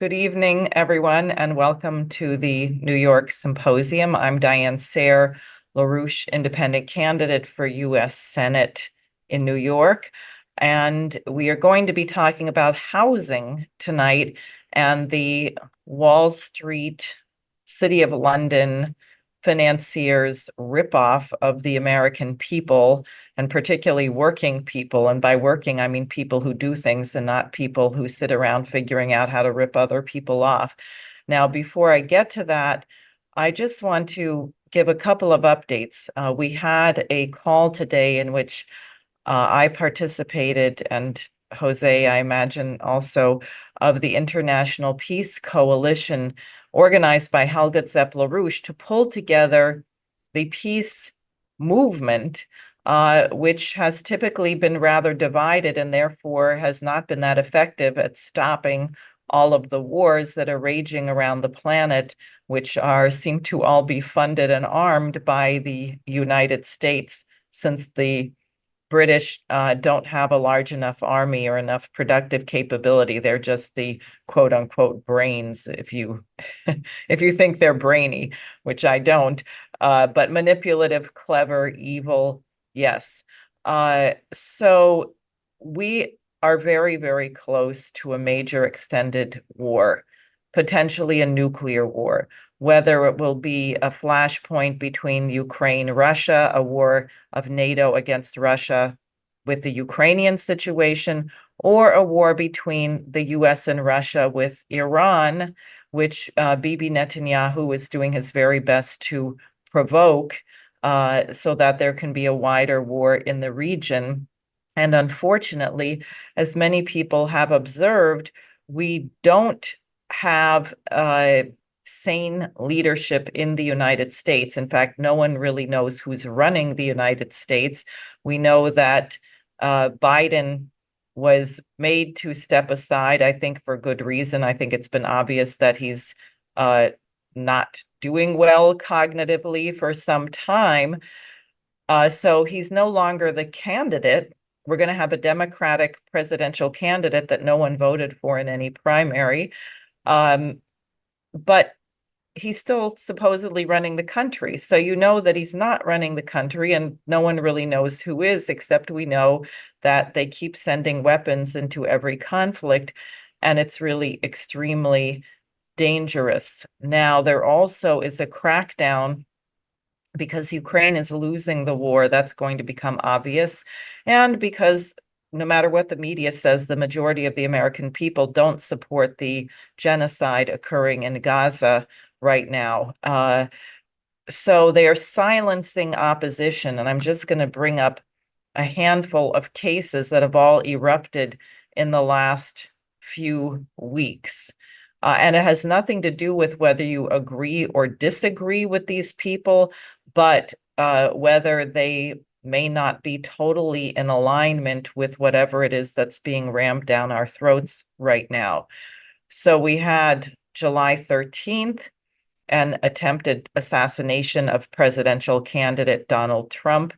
Good evening, everyone, and welcome to the New York Symposium. I'm Diane Sayre, LaRouche Independent Candidate for U.S. Senate in New York. And we are going to be talking about housing tonight and the Wall Street, City of London financiers' ripoff of the American people, and particularly working people. And by working, I mean people who do things and not people who sit around figuring out how to rip other people off. Now, before I get to that, I just want to give a couple of updates. We had a call today in which I participated, and Jose, I imagine also, of the International Peace Coalition organized by Helga Zepp-LaRouche to pull together the peace movement, which has typically been rather divided and therefore has not been that effective at stopping all of the wars that are raging around the planet, which seem to all be funded and armed by the United States, since the British don't have a large enough army or enough productive capability. They're just the quote unquote brains, if you if you think they're brainy, which I don't, but manipulative, clever, evil, yes. So we are very, very close to a major extended war, potentially a nuclear war, whether it will be a flashpoint between Ukraine, Russia, a war of NATO against Russia with the Ukrainian situation, or a war between the US and Russia with Iran, which Bibi Netanyahu is doing his very best to provoke so that there can be a wider war in the region. And unfortunately, as many people have observed, we don't have sane leadership in the United States. In fact, no one really knows who's running the United States. We know that Biden was made to step aside, I think, for good reason. I think it's been obvious that he's not doing well cognitively for some time. So he's no longer the candidate. We're going to have a Democratic presidential candidate that no one voted for in any primary. But he's still supposedly running the country. So you know that he's not running the country, and no one really knows who is, except we know that they keep sending weapons into every conflict, and it's really extremely dangerous. Now, there also is a crackdown because Ukraine is losing the war. That's going to become obvious. And because no matter what the media says, the majority of the American people don't support the genocide occurring in Gaza right now. So they are silencing opposition. And I'm just going to bring up a handful of cases that have all erupted in the last few weeks. And it has nothing to do with whether you agree or disagree with these people, but whether they may not be totally in alignment with whatever it is that's being rammed down our throats right now. So we had July 13th, an attempted assassination of presidential candidate Donald Trump.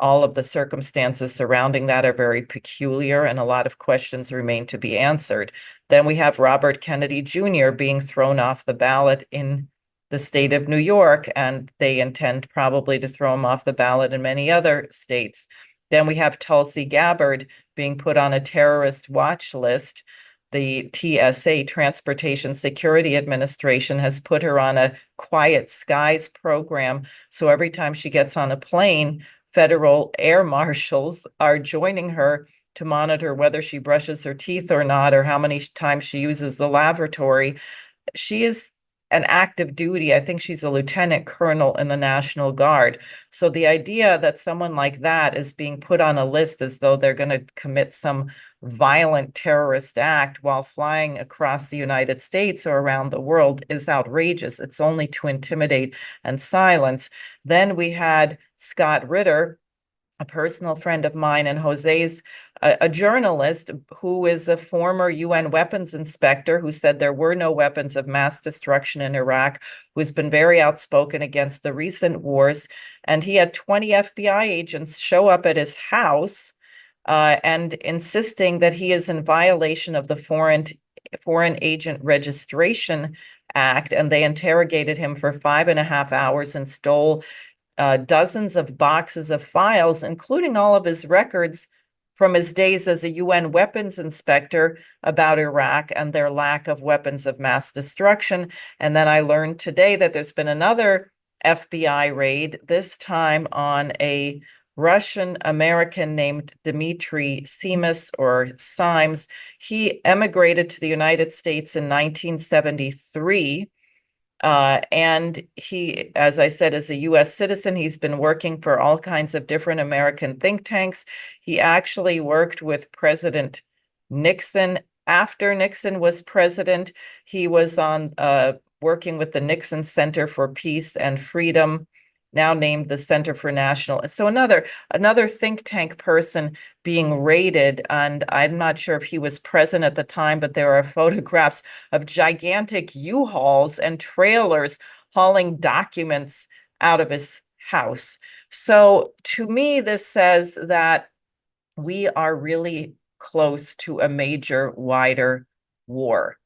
All of the circumstances surrounding that are very peculiar, and a lot of questions remain to be answered. Then we have Robert Kennedy Jr. being thrown off the ballot in the state of New York, and they intend probably to throw him off the ballot in many other states. Then we have Tulsi Gabbard being put on a terrorist watch list. The TSA, Transportation Security Administration, has put her on a quiet skies program. So every time she gets on a plane, federal air marshals are joining her to monitor whether she brushes her teeth or not, or how many times she uses the lavatory. She is an active duty. I think she's a lieutenant colonel in the National Guard. So the idea that someone like that is being put on a list as though they're going to commit some violent terrorist act while flying across the United States or around the world is outrageous. It's only to intimidate and silence. Then we had Scott Ritter, a personal friend of mine and Jose's, a journalist who is a former UN weapons inspector who said there were no weapons of mass destruction in Iraq, who's been very outspoken against the recent wars. And he had 20 FBI agents show up at his house and insisting that he is in violation of the Foreign Foreign Agent Registration Act, and they interrogated him for 5.5 hours and stole dozens of boxes of files, including all of his records from his days as a UN weapons inspector about Iraq and their lack of weapons of mass destruction. And then I learned today that there's been another FBI raid, this time on a Russian American named Dmitry Simas or Symes. He emigrated to the United States in 1973. And he, as I said, is a US citizen. He's been working for all kinds of different American think tanks. He actually worked with President Nixon after Nixon was president. He was on working with the Nixon Center for Peace and Freedom, now named the Center for National. So another think tank person being raided, and I'm not sure if he was present at the time, but there are photographs of gigantic U-Hauls and trailers hauling documents out of his house. So to me, this says that we are really close to a major, wider war.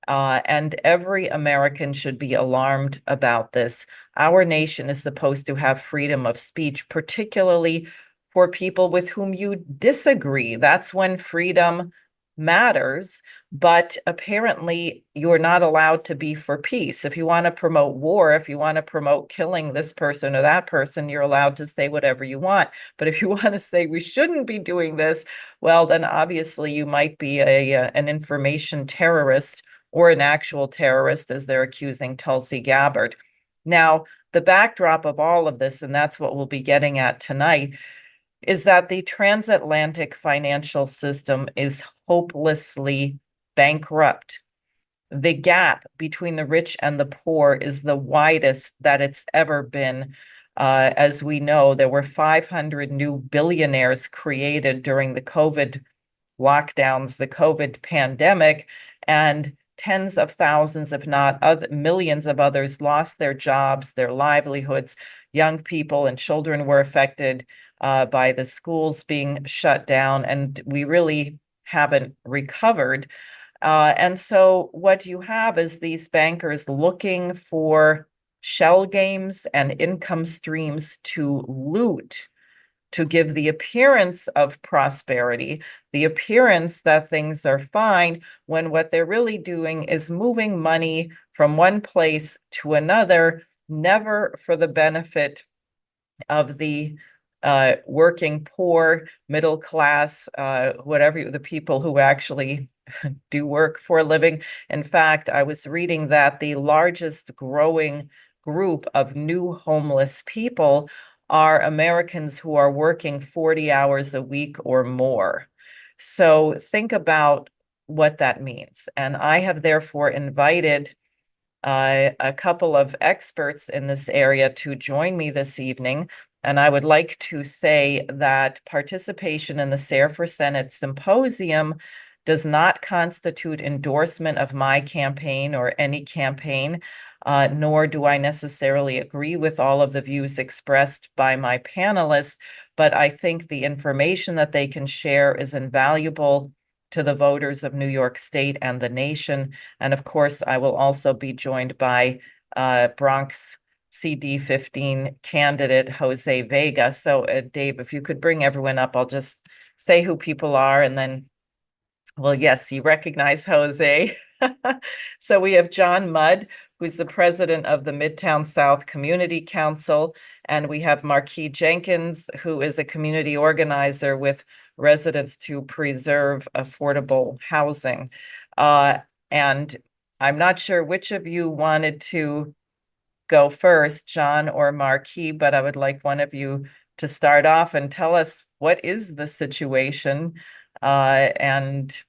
And every American should be alarmed about this. Our nation is supposed to have freedom of speech, particularly for people with whom you disagree. That's when freedom matters. But apparently, you're not allowed to be for peace. If you want to promote war, if you want to promote killing this person or that person, you're allowed to say whatever you want. But if you want to say we shouldn't be doing this, well, then obviously you might be an information terrorist or an actual terrorist, as they're accusing Tulsi Gabbard. Now, the backdrop of all of this, and that's what we'll be getting at tonight, is that the transatlantic financial system is hopelessly bankrupt. The gap between the rich and the poor is the widest that it's ever been. As we know, there were 500 new billionaires created during the COVID lockdowns, the COVID pandemic, and tens of thousands, if not millions of others lost their jobs, their livelihoods. Young people and children were affected by the schools being shut down, and we really haven't recovered. And so what you have is these bankers looking for shell games and income streams to loot, to give the appearance of prosperity, the appearance that things are fine, when what they're really doing is moving money from one place to another, never for the benefit of the working poor, middle class, whatever, the people who actually do work for a living. In fact, I was reading that the largest growing group of new homeless people are Americans who are working 40 hours a week or more. So think about what that means. And I have therefore invited a couple of experts in this area to join me this evening. And I would like to say that participation in the SARE for Senate Symposium does not constitute endorsement of my campaign or any campaign, nor do I necessarily agree with all of the views expressed by my panelists, but I think the information that they can share is invaluable to the voters of New York State and the nation. And of course, I will also be joined by Bronx CD15 candidate Jose Vega. So Dave, if you could bring everyone up, I'll just say who people are and then, well, yes, you recognize Jose. So we have John Mudd, who's the president of the Midtown South Community Council, and we have Marquis Jenkins, who is a community organizer with Residents to Preserve Affordable Housing. And I'm not sure which of you wanted to go first, John or Marquis, but I would like one of you to start off and tell us what is the situation, and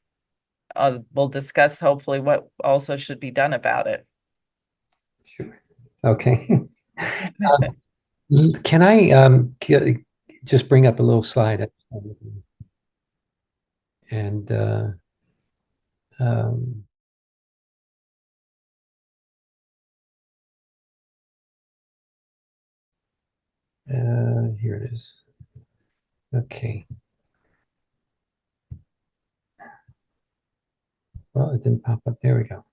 we'll discuss hopefully what also should be done about it. Sure. Okay. Can I just bring up a little slide? And um, here it is. Okay. Well, it didn't pop up. There we go.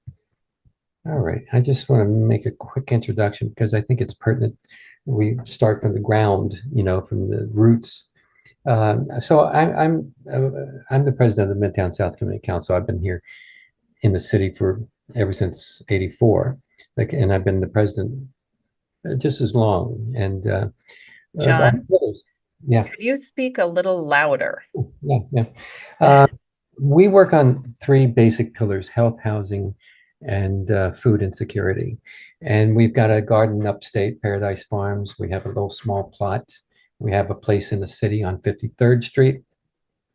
All right. I just want to make a quick introduction because I think it's pertinent. We start from the ground, from the roots. I'm the president of the Midtown South Community Council. I've been here in the city for ever since '84, and I've been the president just as long. And our John, pillars, yeah, could you speak a little louder? yeah. Uh, we work on three basic pillars: health, housing, and food insecurity. And we've got a garden upstate, Paradise Farms. We have a little small plot. We have a place in the city on 53rd Street.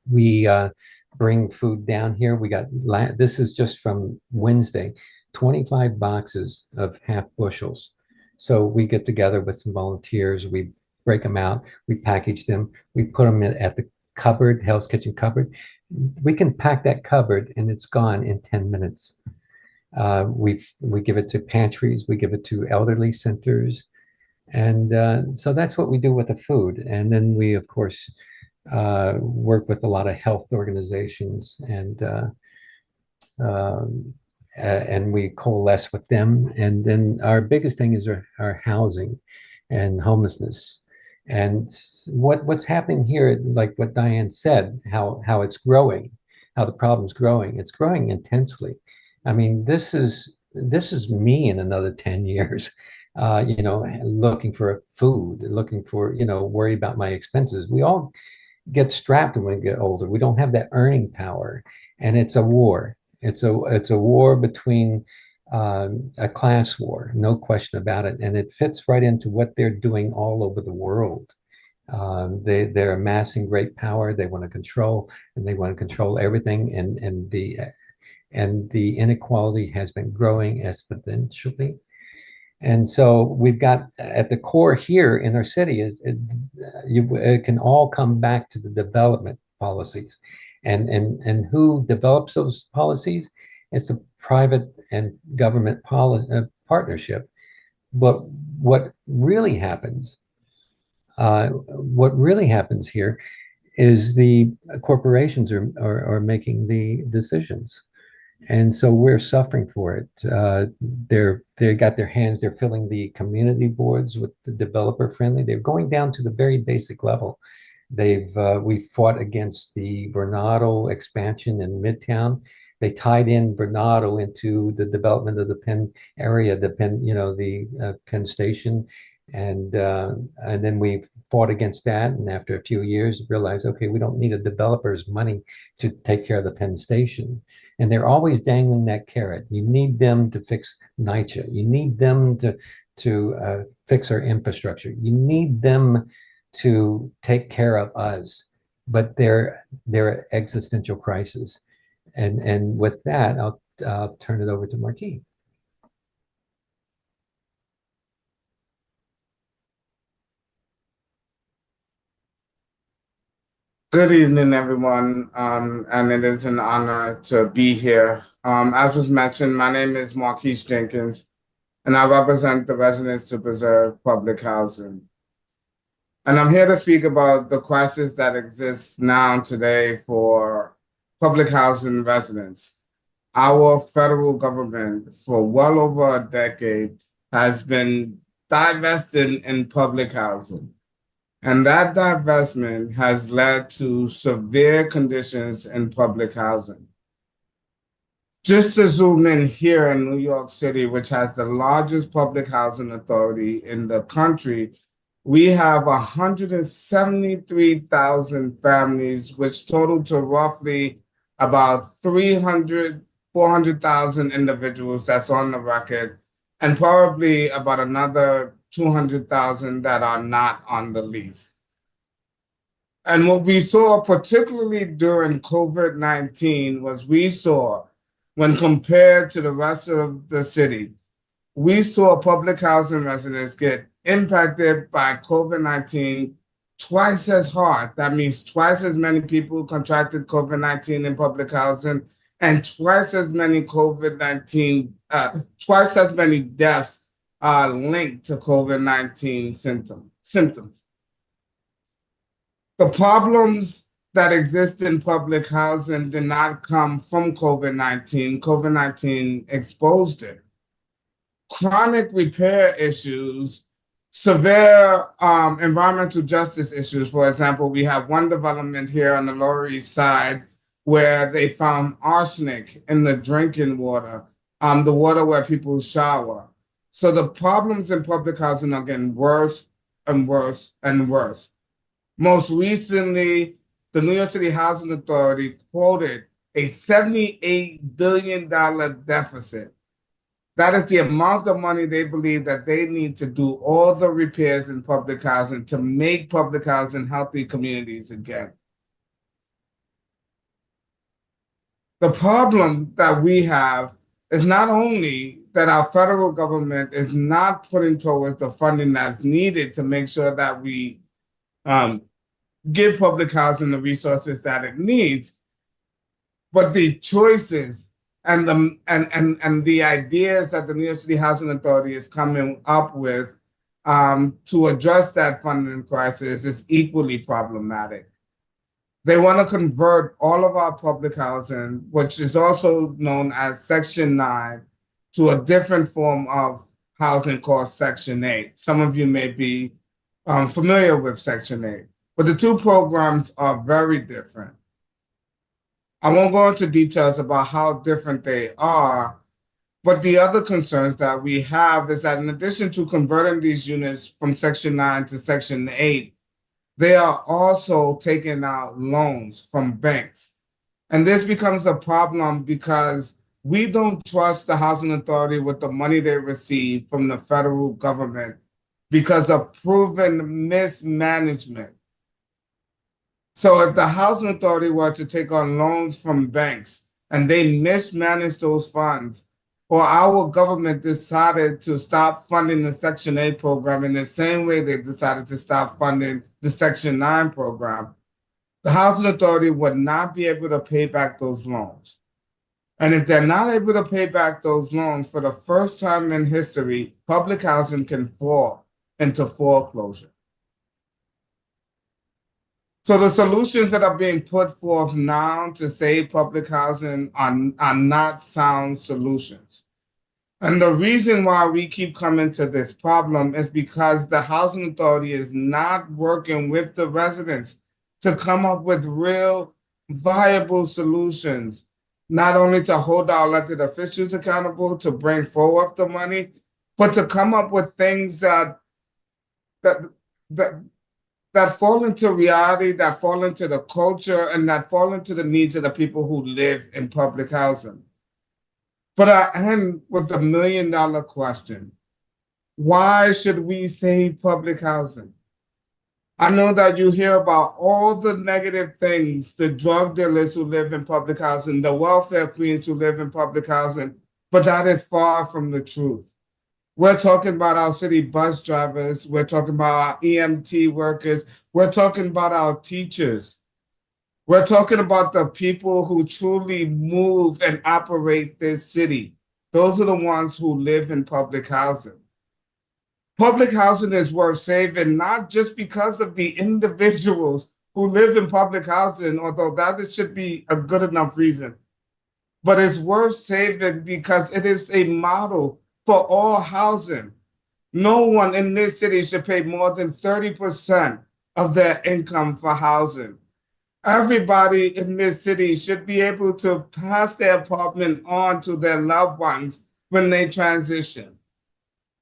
We bring food down here. This is just from Wednesday, 25 boxes of half bushels. So we get together with some volunteers. We break them out. We package them. We put them at the cupboard, Hell's Kitchen cupboard. We can pack that cupboard and it's gone in 10 minutes. We give it to pantries. We give it to elderly centers. And so that's what we do with the food. And then we, of course, work with a lot of health organizations um, and we coalesce with them. And then our biggest thing is our housing and homelessness. And what's happening here, like what Diane said, how it's growing, how the problem's growing. It's growing intensely. I mean, this is me in another 10 years. Looking for food, looking for, worry about my expenses. We all get strapped when we get older. We don't have that earning power, and it's a war. It's a war between a class war, no question about it, and it fits right into what they're doing all over the world. They're amassing great power. They want to control, and they want to control everything. And the inequality has been growing exponentially. And so we've got at the core here in our city it can all come back to the development policies. And who develops those policies? It's a private and government partnership. But what really happens here is the corporations are making the decisions. And so we're suffering for it. They got their hands. They're filling the community boards with the developer friendly. They're going down to the very basic level. We fought against the Bernardo expansion in Midtown. They tied in Bernardo into the development of the Penn area, the Penn Station, and then we fought against that. And after a few years, realized, okay, we don't need a developer's money to take care of the Penn Station. And they're always dangling that carrot. You need them to fix NYCHA. You need them to fix our infrastructure. You need them to take care of us. But they're existential crisis. And with that, I'll turn it over to Marquis. Good evening, everyone, and it is an honor to be here. As was mentioned, my name is Marquise Jenkins, and I represent the Residents to Preserve Public Housing. And I'm here to speak about the crisis that exists now today for public housing residents. Our federal government, for well over a decade, has been divested in public housing. And that divestment has led to severe conditions in public housing. Just to zoom in here in New York City, which has the largest public housing authority in the country, we have 173,000 families, which total to roughly about 400,000 individuals that's on the record, and probably about another 200,000 that are not on the lease. And what we saw, particularly during COVID-19, was when compared to the rest of the city, we saw public housing residents get impacted by COVID-19 twice as hard. That means twice as many people contracted COVID-19 in public housing, and twice as many deaths linked to COVID-19 symptoms. The problems that exist in public housing did not come from COVID-19. COVID-19 exposed it. Chronic repair issues, severe environmental justice issues. For example, we have one development here on the Lower East Side where they found arsenic in the drinking water, the water where people shower. So the problems in public housing are getting worse and worse and worse. Most recently, the New York City Housing Authority quoted a $78 billion deficit. That is the amount of money they believe that they need to do all the repairs in public housing to make public housing healthy communities again. The problem that we have is not only that our federal government is not putting towards the funding that's needed to make sure that we give public housing the resources that it needs, but the choices and the ideas that the New York City Housing Authority is coming up with to address that funding crisis is equally problematic. They want to convert all of our public housing, which is also known as Section 9, to a different form of housing called Section 8. Some of you may be familiar with Section 8, but the two programs are very different. I won't go into details about how different they are, but the other concerns that we have is that in addition to converting these units from Section 9 to Section 8, they are also taking out loans from banks. And this becomes a problem because we don't trust the Housing Authority with the money they receive from the federal government because of proven mismanagement. So if the Housing Authority were to take on loans from banks and they mismanage those funds, or our government decided to stop funding the Section 8 program in the same way they decided to stop funding the Section 9 program, the Housing Authority would not be able to pay back those loans. And if they're not able to pay back those loans, for the first time in history, public housing can fall into foreclosure. So the solutions that are being put forth now to save public housing are not sound solutions. And the reason why we keep coming to this problem is because the Housing Authority is not working with the residents to come up with real viable solutions, not only to hold our elected officials accountable, to bring forward the money, but to come up with things that fall into reality, that fall into the culture, and that fall into the needs of the people who live in public housing. But I end with the million-dollar question. Why should we save public housing? I know that you hear about all the negative things, the drug dealers who live in public housing, the welfare queens who live in public housing, but that is far from the truth. We're talking about our city bus drivers. We're talking about our EMT workers. We're talking about our teachers. We're talking about the people who truly move and operate this city. Those are the ones who live in public housing. Public housing is worth saving, not just because of the individuals who live in public housing, although that should be a good enough reason, but it's worth saving because it is a model for all housing. No one in this city should pay more than 30% of their income for housing. Everybody in this city should be able to pass their apartment on to their loved ones when they transition.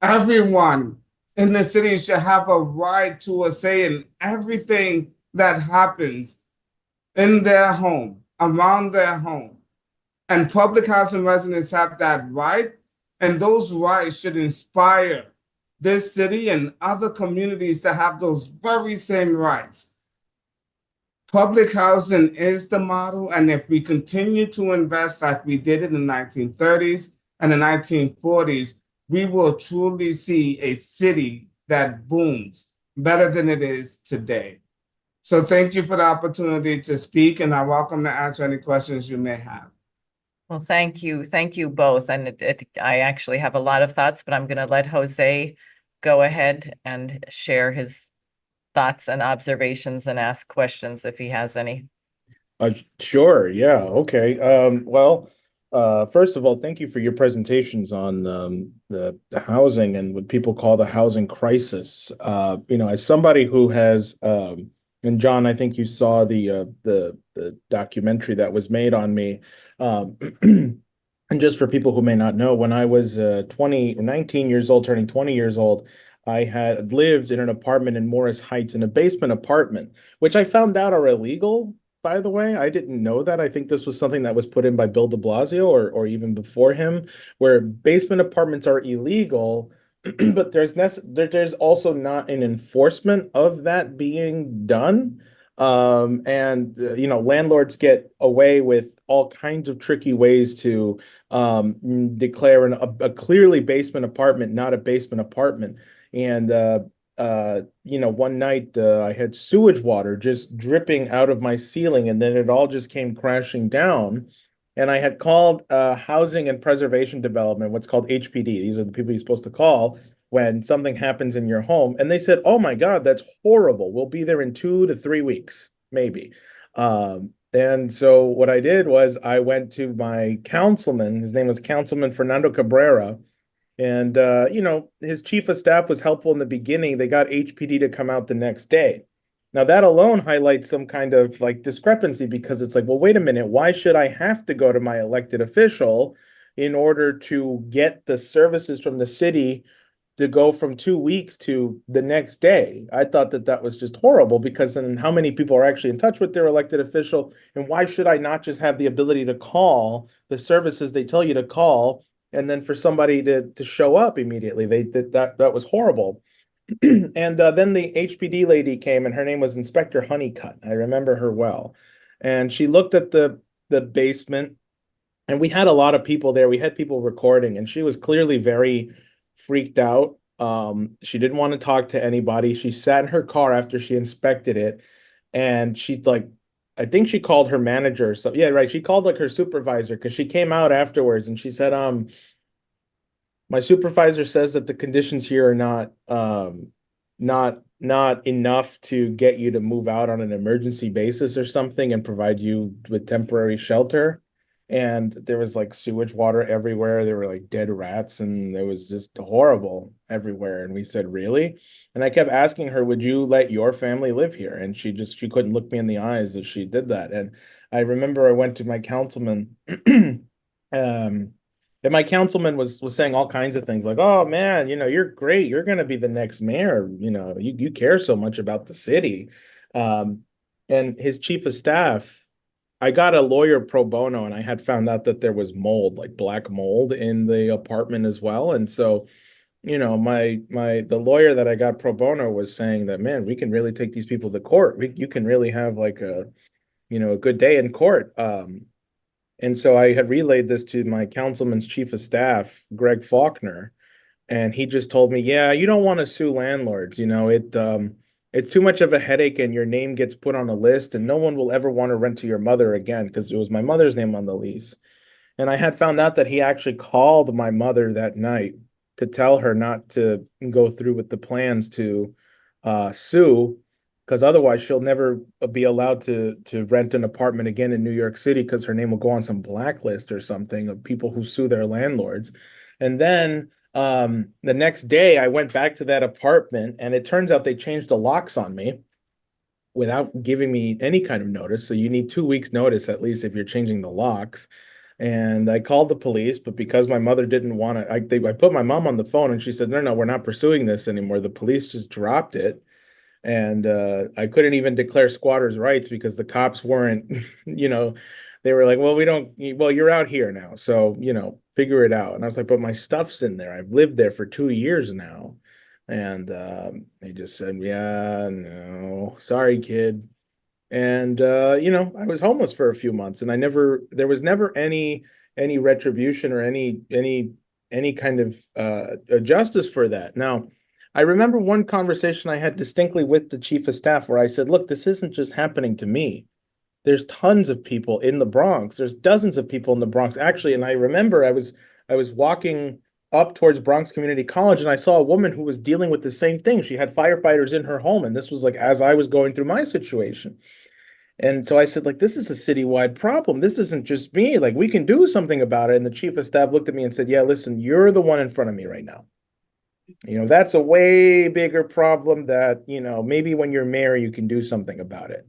Everyone in the city should have a right to a say in everything that happens in their home, around their home. And public housing residents have that right, and those rights should inspire this city and other communities to have those very same rights. Public housing is the model, and if we continue to invest like we did in the 1930s and the 1940s, we will truly see a city that booms better than it is today. So thank you for the opportunity to speak, and I'm welcome to answer any questions you may have. Well, thank you. Thank you both. And I actually have a lot of thoughts, but I'm going to let Jose go ahead and share his thoughts and observations and ask questions if he has any. Sure. Yeah. Okay. First of all, thank you for your presentations on the housing and what people call the housing crisis. As somebody who has, and John, I think you saw the documentary that was made on me. Um, and just for people who may not know, when I was 19 years old, turning 20 years old, I had lived in an apartment in Morris Heights in a basement apartment, which I found out are illegal, by the way. I didn't know that. I think this was something that was put in by Bill de Blasio or even before him, where basement apartments are illegal, but there's also not an enforcement of that being done. Landlords get away with all kinds of tricky ways to declare a clearly basement apartment not a basement apartment. And one night I had sewage water just dripping out of my ceiling, and then it all just came crashing down. And I had called Housing and Preservation Development, what's called HPD. These are the people you're supposed to call when something happens in your home. And they said, "Oh my God, that's horrible. We'll be there in 2 to 3 weeks, maybe." And so what I did was I went to my councilman. His name was Councilman Fernando Cabrera, and his chief of staff was helpful in the beginning. They got HPD to come out the next day. Now that alone highlights some kind of like discrepancy, because it's like, well, wait a minute, why should I have to go to my elected official in order to get the services from the city to go from 2 weeks to the next day? I thought that that was just horrible, because then how many people are actually in touch with their elected official? And why should I not just have the ability to call the services they tell you to call, and then for somebody to show up immediately? That was horrible. And then the HPD lady came, and her name was Inspector Honeycutt. I remember her well. And she looked at the basement, and we had a lot of people there. We had people recording, and she was clearly very freaked out. She didn't want to talk to anybody. She sat in her car after she inspected it, and she's like, I think she called her manager. So yeah, right. She called like her supervisor, because she came out afterwards and she said, my supervisor says that the conditions here are not enough to get you to move out on an emergency basis or something and provide you with temporary shelter. And there was like sewage water everywhere. There were like dead rats, and it was just horrible everywhere. And we said, really? And I kept asking her, would you let your family live here? And she couldn't look me in the eyes as she did that. And I remember I went to my councilman um and my councilman was saying all kinds of things like, "Oh man, you're great. You're going to be the next mayor. You care so much about the city." Um, and his chief of staff, I got a lawyer pro bono, and I had found out that there was mold, like black mold, in the apartment as well. And so, the lawyer that I got pro bono was saying that, man, we can really take these people to court. You can really have like a good day in court. And so I had relayed this to my councilman's chief of staff, Greg Faulkner, and he just told me, "Yeah, you don't want to sue landlords. It's too much of a headache, and your name gets put on a list, and no one will ever want to rent to your mother again, because it was my mother's name on the lease." And I had found out that he actually called my mother that night to tell her not to go through with the plans to sue, because otherwise she'll never be allowed to rent an apartment again in New York City, because her name will go on some blacklist or something of people who sue their landlords. And then the next day I went back to that apartment, and it turns out they changed the locks on me without giving me any kind of notice. So you need 2 weeks notice at least if you're changing the locks. And I called the police, but because my mother didn't want to, I put my mom on the phone, and she said, "No, no, we're not pursuing this anymore." The police just dropped it. And I couldn't even declare squatters' rights, because the cops weren't, they were like, "Well, we don't, well, you're out here now. So, figure it out." And I was like, "But my stuff's in there. I've lived there for 2 years now." And they just said, "Yeah, no, sorry, kid." And I was homeless for a few months, and there was never any retribution or any kind of justice for that. Now, I remember one conversation I had distinctly with the chief of staff, where I said, "Look, this isn't just happening to me. There's tons of people in the Bronx. There's dozens of people in the Bronx, actually." And I remember I was walking up towards Bronx Community College, and I saw a woman who was dealing with the same thing. She had firefighters in her home, and this was like as I was going through my situation. And so I said, like, this is a citywide problem. This isn't just me. Like, we can do something about it. And the chief of staff looked at me and said, yeah, listen, you're the one in front of me right now. That's a way bigger problem that, maybe when you're mayor, you can do something about it.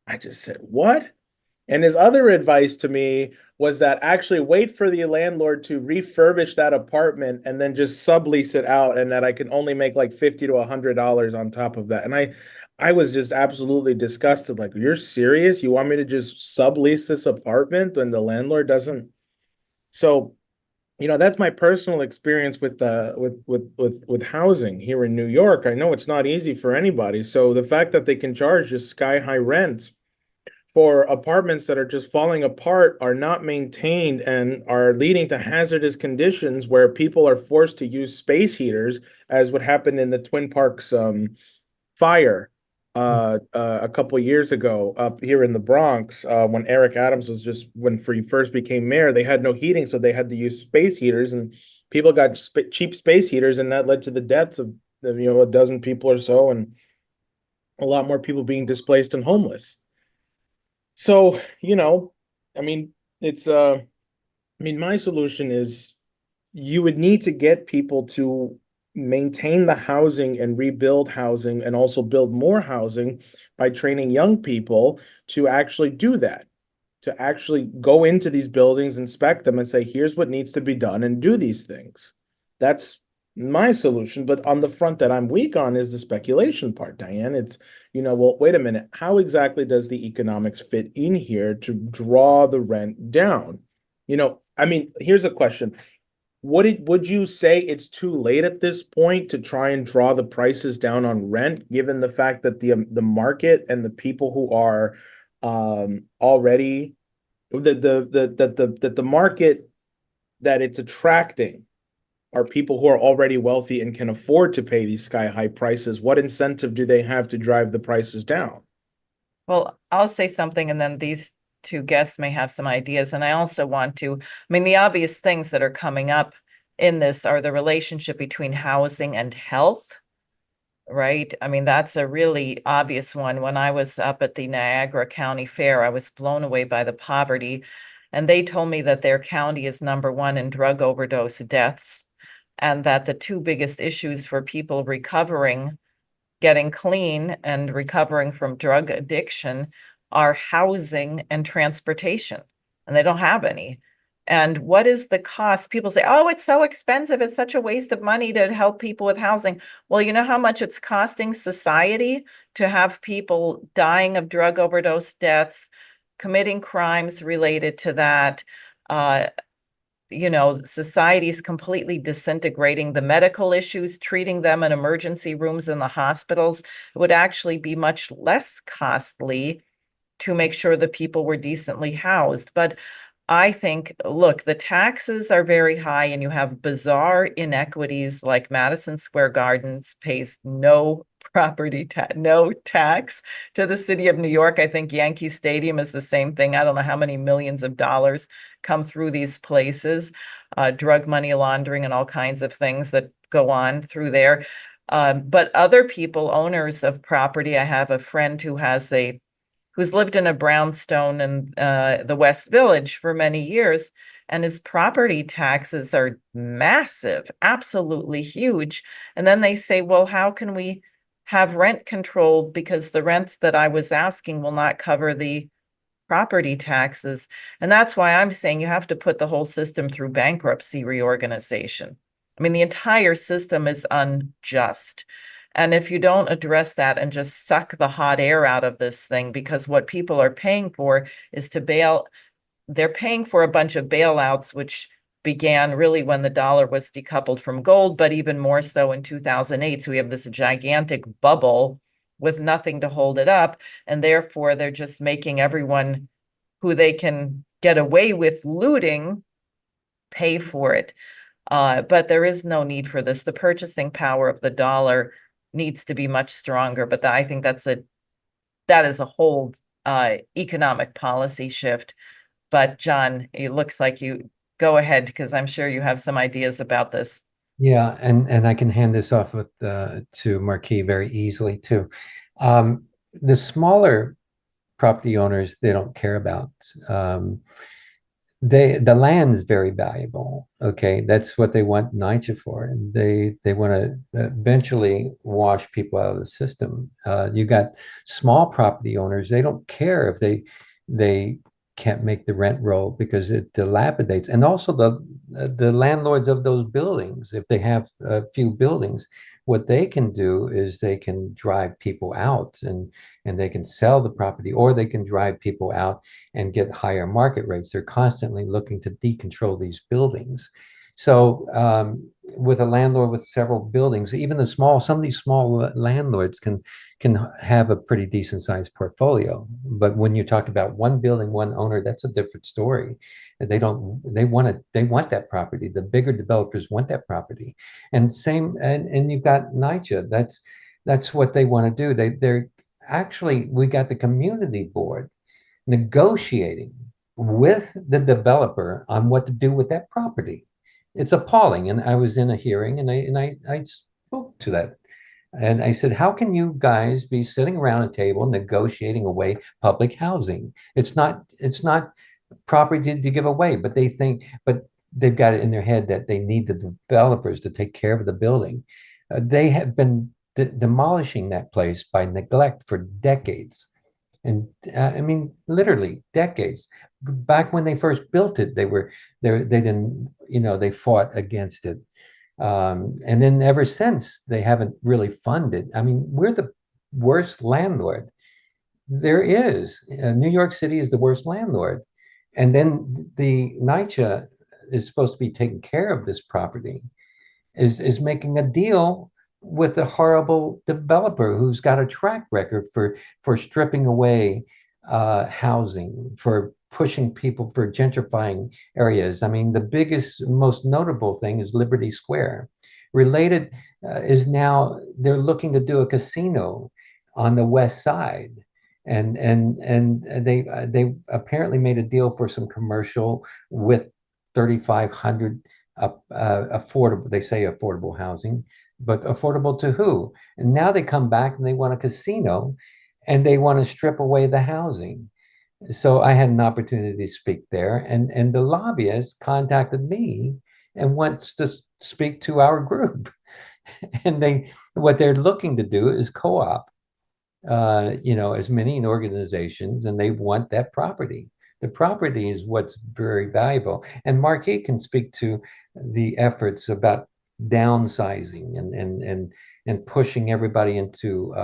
I just said, what? And his other advice to me was that actually wait for the landlord to refurbish that apartment and then just sublease it out, and that I can only make like $50 to $100 on top of that. And I was just absolutely disgusted. Like, you're serious? You want me to just sublease this apartment when the landlord doesn't? So, that's my personal experience with the with housing here in New York. I know it's not easy for anybody. So the fact that they can charge just sky high rents for apartments that are just falling apart, are not maintained, and are leading to hazardous conditions where people are forced to use space heaters, as what happened in the Twin Parks fire a couple years ago up here in the Bronx, when Eric Adams was when he first became mayor. They had no heating, so they had to use space heaters, and people got cheap space heaters, and that led to the deaths of a dozen people or so, and a lot more people being displaced and homeless. So, I mean, my solution is you would need to get people to maintain the housing and rebuild housing, and also build more housing by training young people to actually do that, to actually go into these buildings, inspect them, and say, here's what needs to be done, and do these things. That's my solution. But on the front that I'm weak on is the speculation part, Diane. It's, well, wait a minute. How exactly does the economics fit in here to draw the rent down? Here's a question. Would you say it's too late at this point to try and draw the prices down on rent, given the fact that the market and the people who are already the market that it's attracting are people who are already wealthy and can afford to pay these sky high prices? What incentive do they have to drive the prices down? Well, I'll say something and then these two guests may have some ideas. And I also want to, the obvious things that are coming up in this are the relationship between housing and health, right? That's a really obvious one. When I was up at the Niagara County Fair, I was blown away by the poverty. And they told me that their county is #1 in drug overdose deaths, and that the two biggest issues for people recovering, getting clean and recovering from drug addiction, are housing and transportation, and they don't have any. And what is the cost? People say, oh, it's so expensive. It's such a waste of money to help people with housing. Well, you know how much it's costing society to have people dying of drug overdose deaths, committing crimes related to that. Society's completely disintegrating. The medical issues, treating them in emergency rooms in the hospitals, it would actually be much less costly to make sure that people were decently housed. But I think, look, the taxes are very high, and you have bizarre inequities, like Madison Square Gardens pays no no tax to the city of New York. I think Yankee Stadium is the same thing. I don't know how many millions of dollars come through these places, drug money laundering and all kinds of things that go on through there. But other people, owners of property, I have a friend who's lived in a brownstone in the West Village for many years, and his property taxes are massive, absolutely huge. And then they say, well, how can we have rent control, because the rents that I was asking will not cover the property taxes? And that's why I'm saying you have to put the whole system through bankruptcy reorganization. The entire system is unjust. And if you don't address that and just suck the hot air out of this thing, because what people are paying for is they're paying for a bunch of bailouts, which began really when the dollar was decoupled from gold, but even more so in 2008. So we have this gigantic bubble with nothing to hold it up. And therefore, they're just making everyone who they can get away with looting pay for it. But there is no need for this. The purchasing power of the dollar needs to be much stronger. But I think that is a whole economic policy shift. But John, it looks like you go ahead, because I'm sure you have some ideas about this. Yeah, and I can hand this off to Marquis very easily too. The smaller property owners, they don't care about. The land is very valuable. Okay, that's what they want NYCHA for, and they want to eventually wash people out of the system. You got small property owners; they don't care if they can't make the rent roll because it dilapidates, and also the landlords of those buildings, if they have a few buildings, what they can do is they can drive people out and they can sell the property, or they can drive people out and get higher market rates. They're constantly looking to decontrol these buildings. So with a landlord with several buildings, even some of these small landlords can have a pretty decent sized portfolio. But when you talk about one building, one owner, that's a different story. They want that property. The bigger developers want that property. And you've got NYCHA. That's what they want to do. They're actually, we got the community board negotiating with the developer on what to do with that property. It's appalling. And I was in a hearing and I spoke to that. And I said, how can you guys be sitting around a table negotiating away public housing? It's not property to give away, but they've got it in their head that they need the developers to take care of the building. They have been demolishing that place by neglect for decades. And I mean, literally decades. Back when they first built it, they didn't, they fought against it. And then ever since, they haven't really funded. I mean, we're the worst landlord there is. New York City is the worst landlord. And then the NYCHA is supposed to be taking care of this property, is making a deal with a horrible developer who's got a track record for stripping away housing, for pushing people, for gentrifying areas. I mean, the biggest, most notable thing is Liberty Square. Related is now they're looking to do a casino on the west side. And they apparently made a deal for some commercial with 3,500 affordable, they say affordable housing, but affordable to who? And now they come back and they want a casino and they want to strip away the housing. So I had an opportunity to speak there, and the lobbyist contacted me and wants to speak to our group. And what they're looking to do is co-op as many organizations, and they want that property. The property is what's very valuable. And Marquis can speak to the efforts about downsizing and pushing everybody into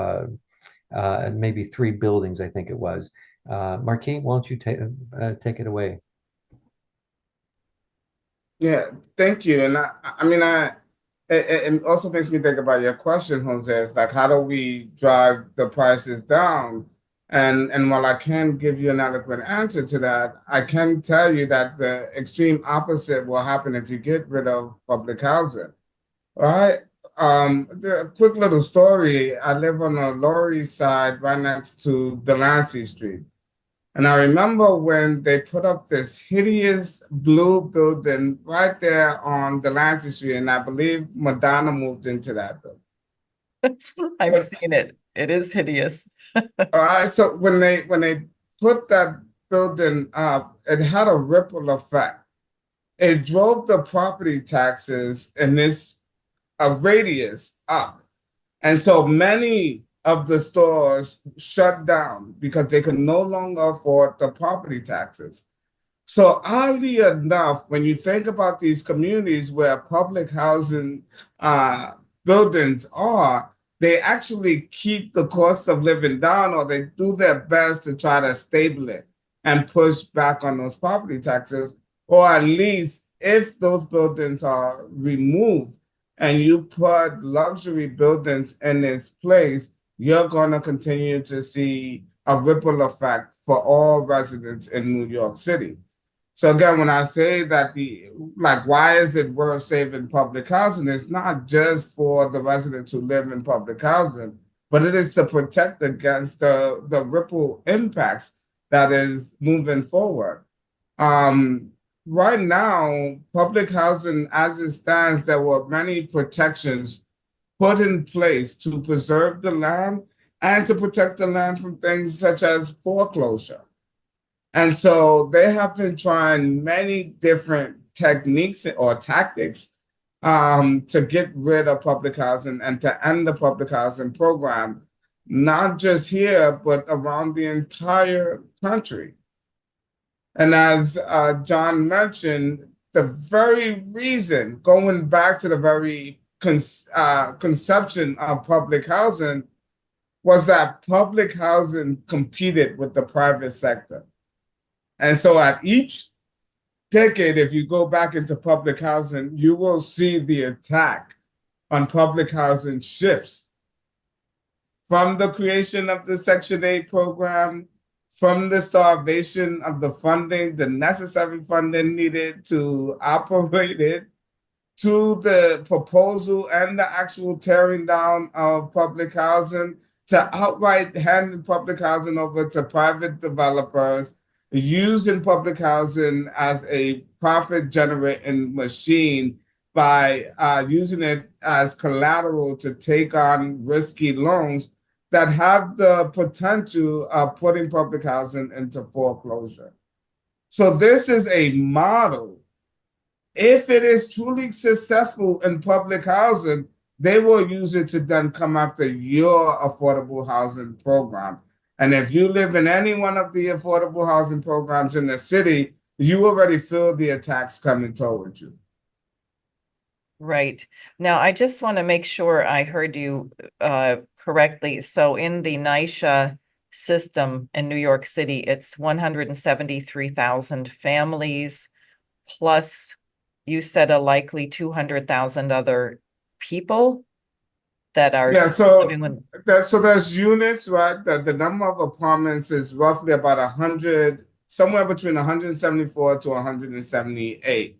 maybe 3 buildings, I think it was. Marquis, why don't you take it away? Yeah, thank you. And I mean, it also makes me think about your question, Jose. It's like, how do we drive the prices down? And while I can't give you an adequate answer to that, I can tell you that the extreme opposite will happen if you get rid of public housing. All right. A quick little story. I live on the Lower East Side, right next to Delancey Street. And I remember when they put up this hideous blue building right there on Delancey Street, and I believe Madonna moved into that building. I've seen it. It is hideous. All right, so when they put that building up, it had a ripple effect. It drove the property taxes in this radius up. And so many of the stores shut down because they could no longer afford the property taxes. So oddly enough, when you think about these communities where public housing buildings are, they actually keep the cost of living down, or they do their best to try to stable it and push back on those property taxes, or at least if those buildings are removed and you put luxury buildings in its place, you're going to continue to see a ripple effect for all residents in New York City. So again, when I say that why is it worth saving public housing? It's not just for the residents who live in public housing, but it is to protect against the ripple impacts that is moving forward. Right now, public housing as it stands, there were many protections put in place to preserve the land and to protect the land from things such as foreclosure. And so they have been trying many different techniques or tactics to get rid of public housing and to end the public housing program, not just here, but around the entire country. And as John mentioned, the very reason, going back to the very conception of public housing, was that public housing competed with the private sector. And so at each decade, if you go back into public housing, you will see the attack on public housing shifts from the creation of the Section 8 program, from the starvation of the funding, the necessary funding needed to operate it, to the proposal and the actual tearing down of public housing, to outright handing public housing over to private developers, using public housing as a profit generating machine by using it as collateral to take on risky loans that have the potential of putting public housing into foreclosure. So this is a model. If it is truly successful in public housing, they will use it to then come after your affordable housing program. And if you live in any one of the affordable housing programs in the city, you already feel the attacks coming towards you. Right. Now, I just want to make sure I heard you correctly. So in the NYCHA system in New York City, it's 173,000 families, plus you said a likely 200,000 other people that are living with. So there's units, right? The number of apartments is roughly about 100, somewhere between 174 to 178.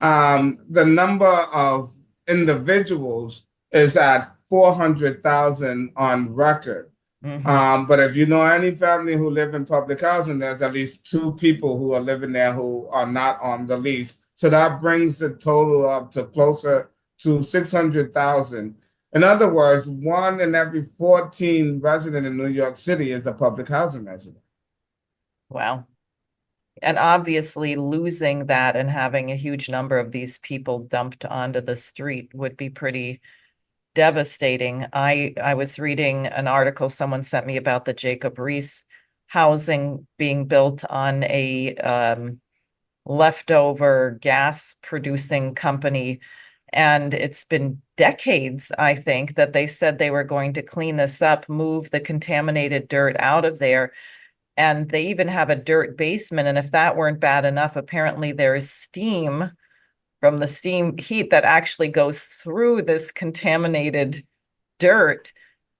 The number of individuals is at 400,000 on record. But if you know any family who live in public housing, there's at least 2 people who are living there who are not on the lease. So that brings the total up to closer to 600,000. In other words, 1 in every 14 resident in New York City is a public housing resident. Wow. And obviously losing that and having a huge number of these people dumped onto the street would be pretty devastating. I was reading an article someone sent me about the Jacob Riis housing being built on a leftover gas producing company. And it's been decades, I think, that they said they were going to clean this up, move the contaminated dirt out of there. And they even have a dirt basement. And if that weren't bad enough, apparently there is steam from the steam heat that actually goes through this contaminated dirt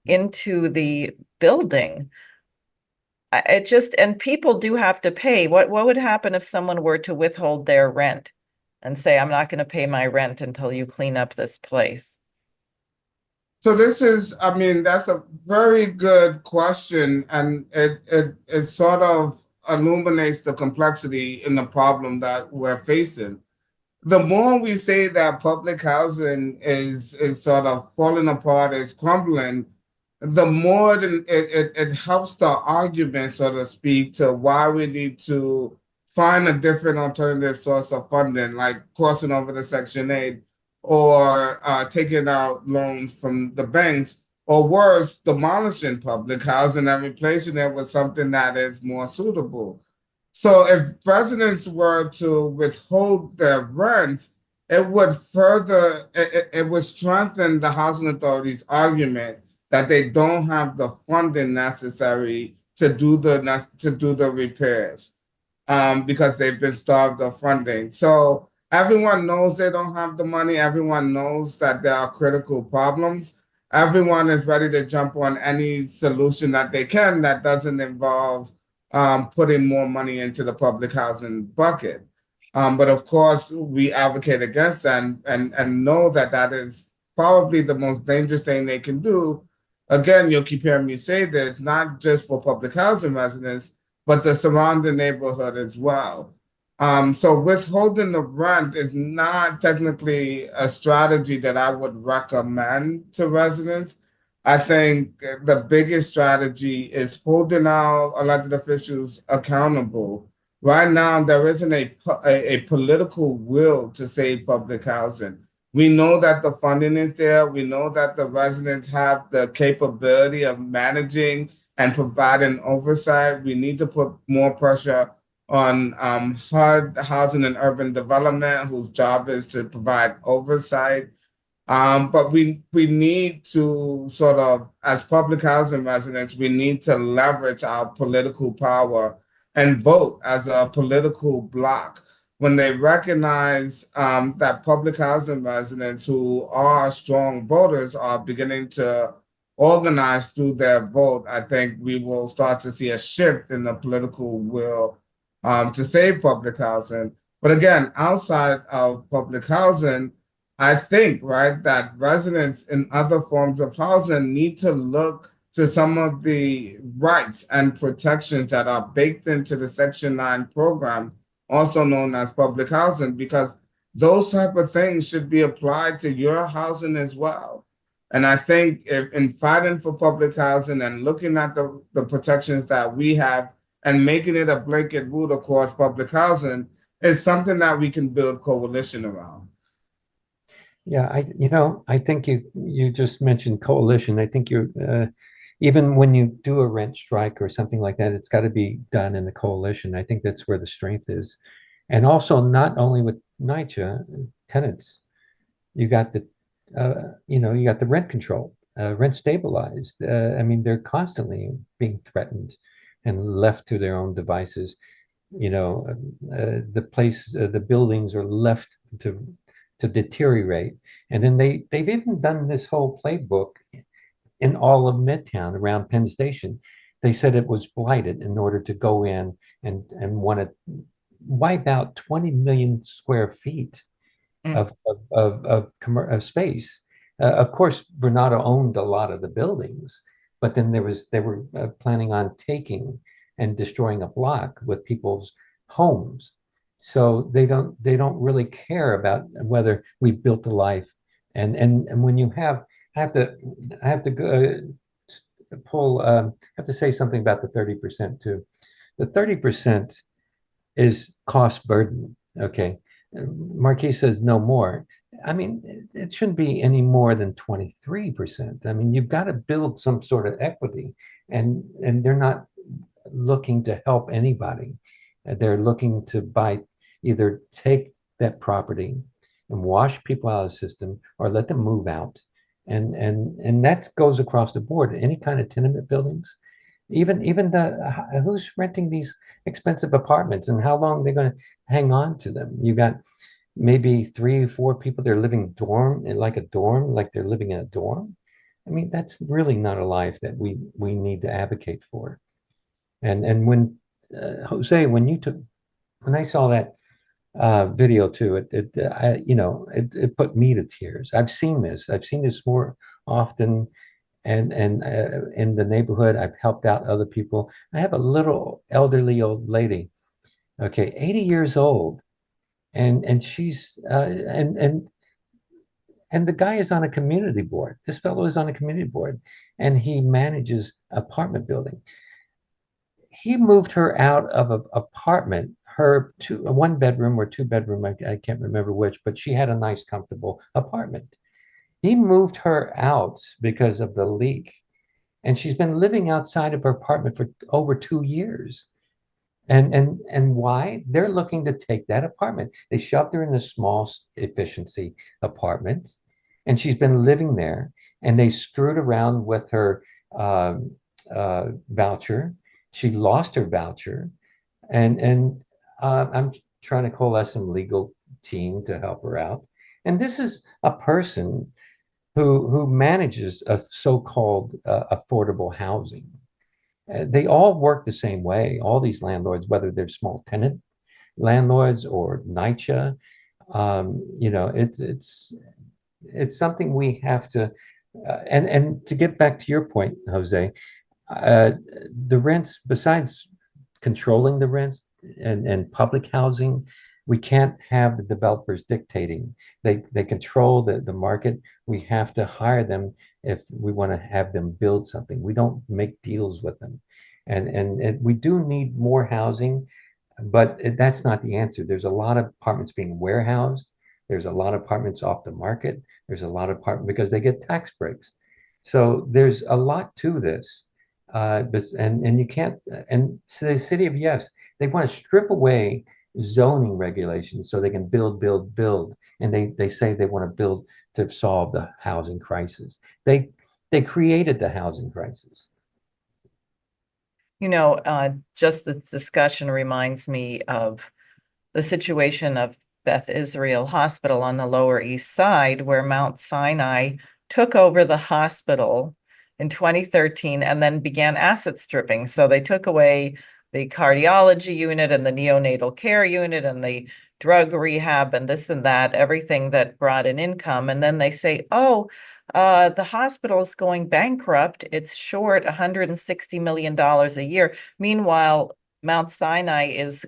into the building. It just, and people do have to pay. What would happen if someone were to withhold their rent and say, I'm not going to pay my rent until you clean up this place? So this is, I mean, that's a very good question, and it sort of illuminates the complexity in the problem that we're facing. The more we say that public housing is sort of falling apart, is crumbling, the more it helps the argument, so to speak, to why we need to find a different alternative source of funding, like crossing over the Section 8 or taking out loans from the banks, or worse, demolishing public housing and replacing it with something that is more suitable. So if residents were to withhold their rent, it would strengthen the housing authority's argument that they don't have the funding necessary to do the repairs, because they've been starved of funding. So everyone knows they don't have the money. Everyone knows that there are critical problems. Everyone is ready to jump on any solution that they can that doesn't involve putting more money into the public housing bucket. But of course, we advocate against that and know that that is probably the most dangerous thing they can do. Again, you'll keep hearing me say this, not just for public housing residents, but the surrounding neighborhood as well. So withholding the rent is not technically a strategy that I would recommend to residents. I think the biggest strategy is holding our elected officials accountable. Right now, there isn't a political will to save public housing. We know that the funding is there. We know that the residents have the capability of managing and providing oversight. We need to put more pressure on HUD, Housing and Urban Development, whose job is to provide oversight. But we need to sort of, as public housing residents, we need to leverage our political power and vote as a political bloc. When they recognize that public housing residents who are strong voters are beginning to organize through their vote, I think we will start to see a shift in the political will to save public housing. But again, outside of public housing, I think, right, that residents in other forms of housing need to look to some of the rights and protections that are baked into the Section 9 program, also known as public housing, because those type of things should be applied to your housing as well. And I think if, in fighting for public housing and looking at the protections that we have and making it a blanket rule across public housing is something that we can build coalition around. Yeah, I think you just mentioned coalition. I think you're even when you do a rent strike or something like that, it's got to be done in the coalition. I think that's where the strength is, and also not only with NYCHA tenants, you got the you got the rent control, rent stabilized. I mean, they're constantly being threatened and left to their own devices. The buildings are left to deteriorate. And then they've even done this whole playbook in all of Midtown around Penn Station. They said it was blighted in order to go in and want to wipe out 20 million square feet of space. Of course, Bernardo owned a lot of the buildings, but then they were planning on taking and destroying a block with people's homes. So they don't really care about whether we built a life. And when you have I have to go, pull I have to say something about the 30% too. The 30% is cost burden. Okay. Marquis says no more. I mean, it shouldn't be any more than 23%. I mean, you've got to build some sort of equity, and they're not looking to help anybody. They're looking to either take that property and wash people out of the system or let them move out. And that goes across the board. Any kind of tenement buildings, even the who's renting these expensive apartments and how long they're going to hang on to them. You got maybe 3 or 4 people they're living dorm like a dorm, like they're living in a dorm. I mean, that's really not a life that we need to advocate for. And when Jose, when I saw that video too, it put me to tears. I've seen this. I've seen this more often, and in the neighborhood, I've helped out other people. I have a little elderly old lady, okay, 80 years old, and she's and the guy is on a community board. This fellow is on a community board, and he manages apartment building. He moved her out of an apartment, a 1 bedroom or 2 bedroom, I can't remember which, but she had a nice, comfortable apartment. He moved her out because of the leak, and she's been living outside of her apartment for over 2 years. And why? They're looking to take that apartment. They shoved her in a small efficiency apartment, and she's been living there. And they screwed around with her voucher. She lost her voucher, and I'm trying to coalesce some legal team to help her out. And this is a person who manages a so-called affordable housing. They all work the same way. All these landlords, whether they're small tenant landlords or NYCHA, it's something we have to. And to get back to your point, Jose, the rents, besides controlling the rents and public housing, We can't have the developers dictating. They control the market. We have to hire them if we want to have them build something. We don't make deals with them. And we do need more housing, but that's not the answer. There's a lot of apartments being warehoused. There's a lot of apartments off the market. There's a lot of apartments because they get tax breaks. So there's a lot to this. And you can't, and so the city of yes, they want to strip away zoning regulations so they can build, build, build. And they say they want to build to solve the housing crisis. They created the housing crisis. You know, just this discussion reminds me of the situation of Beth Israel Hospital on the Lower East Side, where Mount Sinai took over the hospital in 2013 and then began asset stripping. So they took away the cardiology unit and the neonatal care unit and the drug rehab and this and that, everything that brought in income. And then they say, oh, the hospital is going bankrupt. It's short $160 million a year. Meanwhile, Mount Sinai is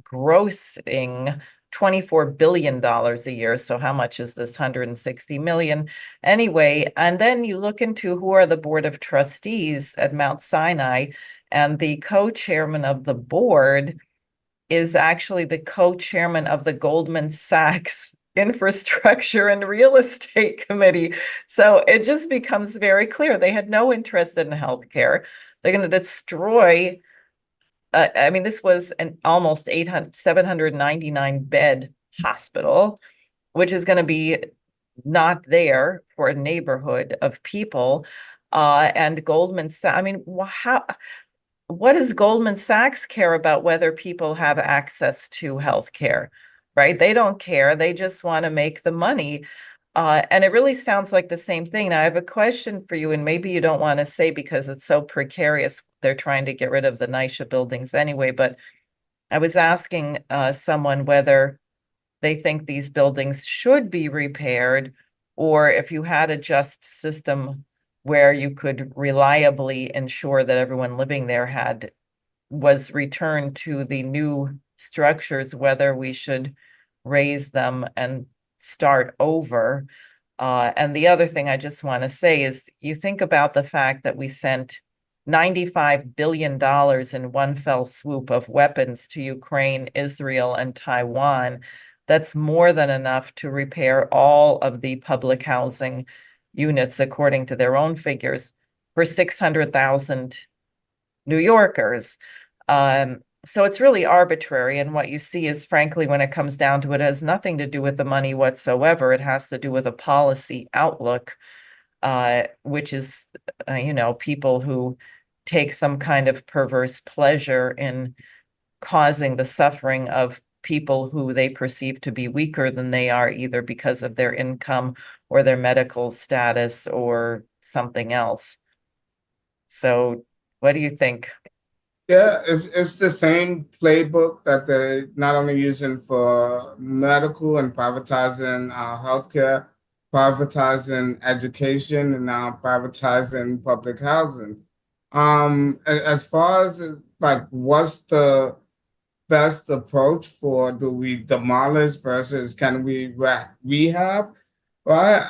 grossing $24 billion a year. So how much is this 160 million? Anyway, and then you look into who are the board of trustees at Mount Sinai, and the co-chairman of the board is actually the co-chairman of the Goldman Sachs Infrastructure and Real Estate Committee. So it just becomes very clear they had no interest in healthcare. They're going to destroy. I mean, this was an almost 799 bed hospital, which is going to be not there for a neighborhood of people. And Goldman Sachs, I mean, what does Goldman Sachs care about whether people have access to healthcare, right? They don't care. They just want to make the money. And it really sounds like the same thing. Now, I have a question for you, and maybe you don't want to say because it's so precarious. They're trying to get rid of the NYCHA buildings anyway, but I was asking someone whether they think these buildings should be repaired, or if you had a just system where you could reliably ensure that everyone living there was returned to the new structures, whether we should raise them and start over. And the other thing I just want to say is you think about the fact that we sent $95 billion in one fell swoop of weapons to Ukraine, Israel, and Taiwan. That's more than enough to repair all of the public housing units, according to their own figures, for 600,000 New Yorkers. So it's really arbitrary. And what you see is, frankly, when it comes down to it, has nothing to do with the money whatsoever. It has to do with a policy outlook, which is, people who take some kind of perverse pleasure in causing the suffering of people who they perceive to be weaker than they are, either because of their income or their medical status or something else. So what do you think? Yeah, it's the same playbook that they're not only using for medical and privatizing healthcare, privatizing education, and now privatizing public housing. As far as like what's the best approach for do we demolish versus can we rehab? Right,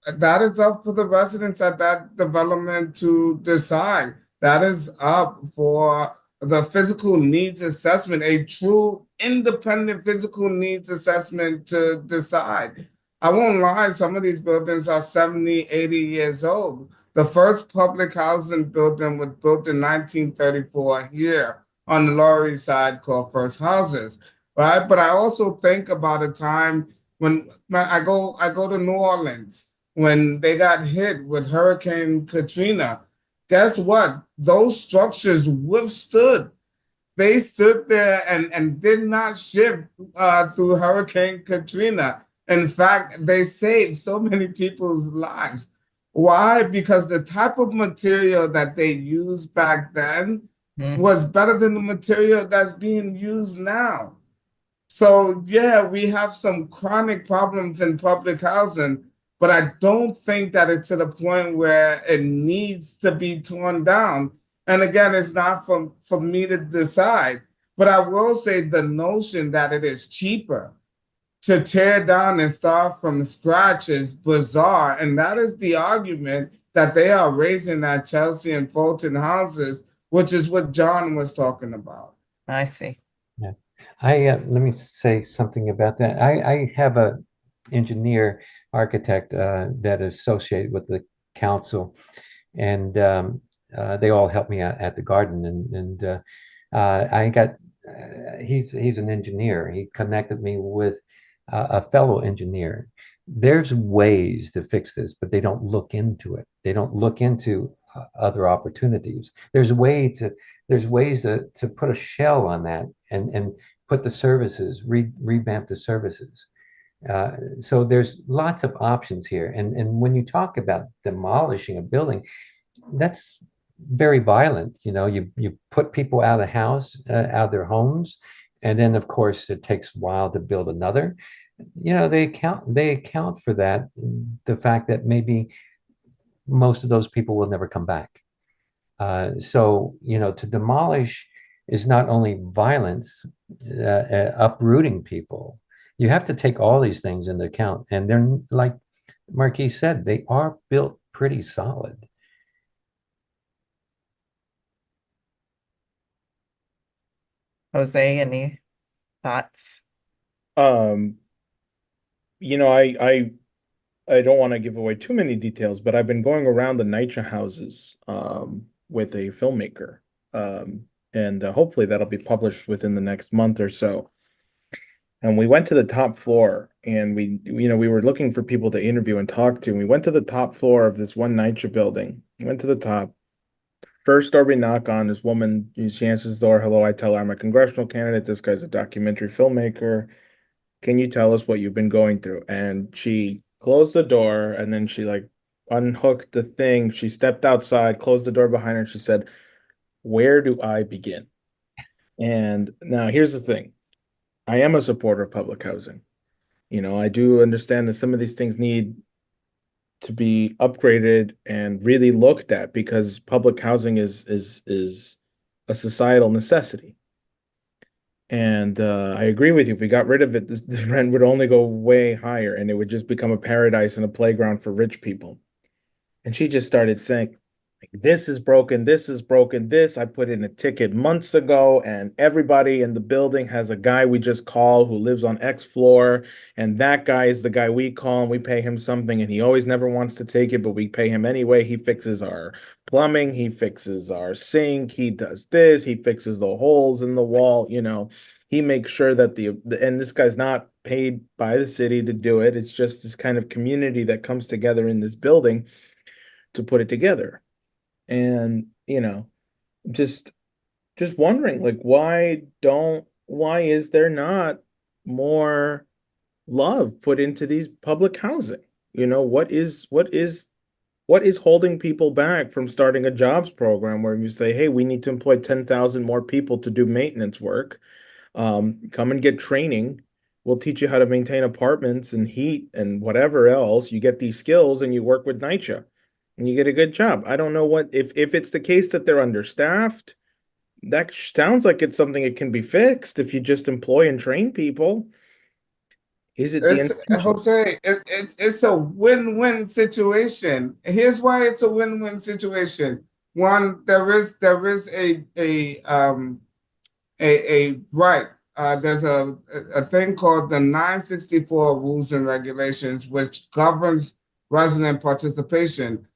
that is up for the residents at that development to decide. That is up for the physical needs assessment, a true independent physical needs assessment to decide. I won't lie, some of these buildings are 70, 80 years old. The first public housing building was built in 1934 here on the Lower East Side called First Houses, right? But I also think about a time when I go to New Orleans when they got hit with Hurricane Katrina. Guess what? Those structures withstood. They stood there and did not shift through Hurricane Katrina. In fact, they saved so many people's lives. Why? Because the type of material that they used back then was better than the material that's being used now. So yeah, we have some chronic problems in public housing, but I don't think that it's to the point where it needs to be torn down. And again, it's not for me to decide. But I will say the notion that it is cheaper to tear down and start from scratch is bizarre. And that is the argument that they are raising at Chelsea and Fulton houses, which is what John was talking about. I see. Yeah. Let me say something about that. I have a engineer architect that is associated with the council, and they all help me out at the garden. I got he's an engineer. He connected me with a fellow engineer. There's ways to fix this, but they don't look into it. They don't look into other opportunities. There's ways to put a shell on that and put the services, revamp the services. So there's lots of options here. And when you talk about demolishing a building, that's very violent. You know, you put people out of the house, out of their homes, and then of course it takes a while to build another. You know, they account for that, the fact that maybe most of those people will never come back. So, you know, to demolish is not only violence, uprooting people. You have to take all these things into account. And they're, like Marquis said, they are built pretty solid. Jose, any thoughts? Um, you know, I don't want to give away too many details, but I've been going around the NYCHA houses with a filmmaker. And hopefully that'll be published within the next month or so. And we went to the top floor and we were looking for people to interview and talk to. And we went to the top floor of this one NYCHA building. We went to the top. First door we knock on, this woman, she answers the door. Hello, I tell her I'm a congressional candidate. This guy's a documentary filmmaker. Can you tell us what you've been going through? And she closed the door and then she like unhooked the thing. She stepped outside, closed the door behind her, and she said, "Where do I begin?" And now here's the thing. I am a supporter of public housing. You know, I do understand that some of these things need to be upgraded and really looked at because public housing is a societal necessity. And I agree with you. If we got rid of it, the rent would only go way higher and it would just become a paradise and a playground for rich people. And she just started saying, like, this is broken, this is broken, this. I put in a ticket months ago, and everybody in the building has a guy we just call who lives on X floor. And that guy is the guy we call and we pay him something, and he always never wants to take it, but we pay him anyway. He fixes our plumbing, he fixes our sink, he does this, he fixes the holes in the wall, you know. He makes sure that and this guy's not paid by the city to do it. It's just this kind of community that comes together in this building to put it together. And, you know, just wondering, like, why is there not more love put into these public housing? You know, what is holding people back from starting a jobs program where you say, hey, we need to employ 10,000 more people to do maintenance work. Come and get training. We'll teach you how to maintain apartments and heat and whatever else. You get these skills and you work with NYCHA and you get a good job. I don't know what if it's the case that they're understaffed. That sounds like it's something that can be fixed if you just employ and train people. Is it the It's institution? Jose, it's a win-win situation. Here's why it's a win-win situation. One, there is a right. There's a thing called the 964 Rules and Regulations, which governs resident participation.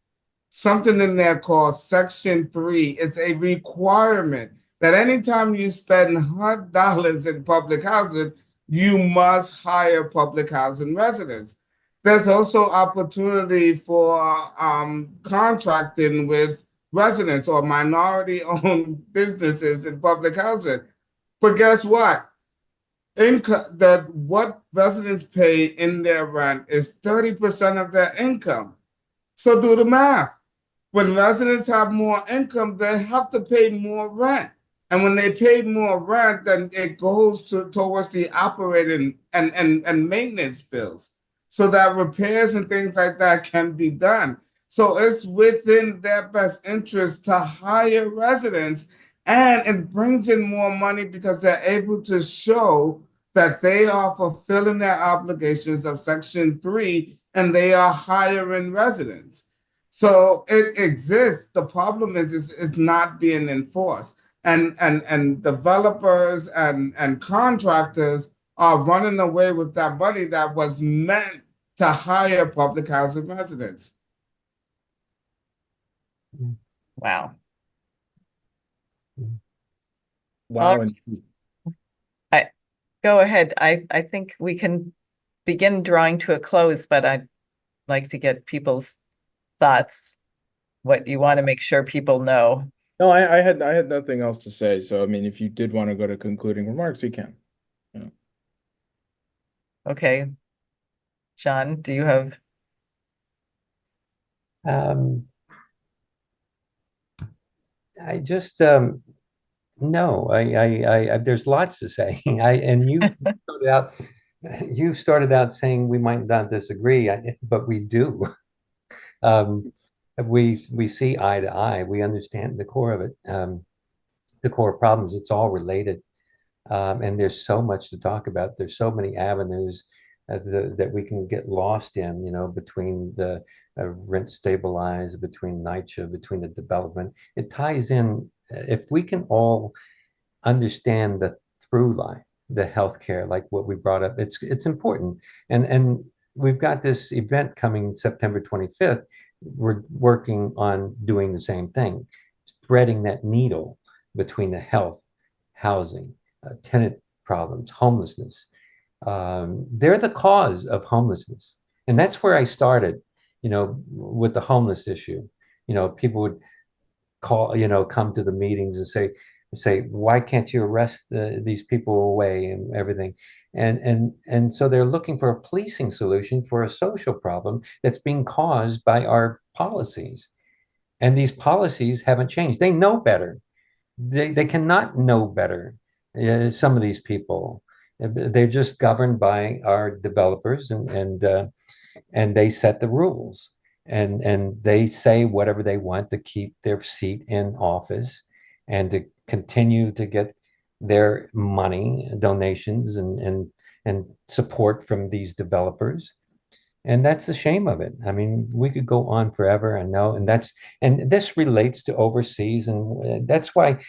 Something in there called Section 3. It's a requirement that anytime you spend $100 in public housing, you must hire public housing residents. There's also opportunity for contracting with residents or minority-owned businesses in public housing. But guess what? What residents pay in their rent is 30% of their income. So do the math. When residents have more income, they have to pay more rent. And when they pay more rent, then it goes towards the operating and maintenance bills so that repairs and things like that can be done. So it's within their best interest to hire residents And it brings in more money because they're able to show that they are fulfilling their obligations of Section 3 and they are hiring residents. So it exists. The problem is it's not being enforced. And developers and contractors are running away with that money that was meant to hire public housing residents. Wow. Wow. And I go ahead. I think we can begin drawing to a close, but I'd like to get people's thoughts, what you want to make sure people know. no, I had nothing else to say. So I mean, if you did want to go to concluding remarks, we can. Yeah. Okay. John, do you have? I just no, there's lots to say. And started out, you started out saying we might not disagree, but we do. Um, we see eye to eye. We understand the core of it, the core problems. It's all related, and there's so much to talk about. There's so many avenues that we can get lost in. Between the rent stabilize, between NYCHA, between the development. It ties in. If we can all understand the through line, the healthcare, like what we brought up. It's important, and we've got this event coming September 25th. We're working on doing the same thing, threading that needle between the health, housing, tenant problems, homelessness. They're the cause of homelessness, and that's where I started. With the homeless issue. People would come to the meetings and say, why can't you arrest these people away and everything? And so they're looking for a policing solution for a social problem that's being caused by our policies. And these policies haven't changed. They know better. They cannot know better. Some of these people, they're just governed by our developers, and they set the rules, and they say whatever they want to keep their seat in office and to continue to get their money, donations, and support from these developers. And that's the shame of it. I mean, we could go on forever, and know, and this relates to overseas, and that's why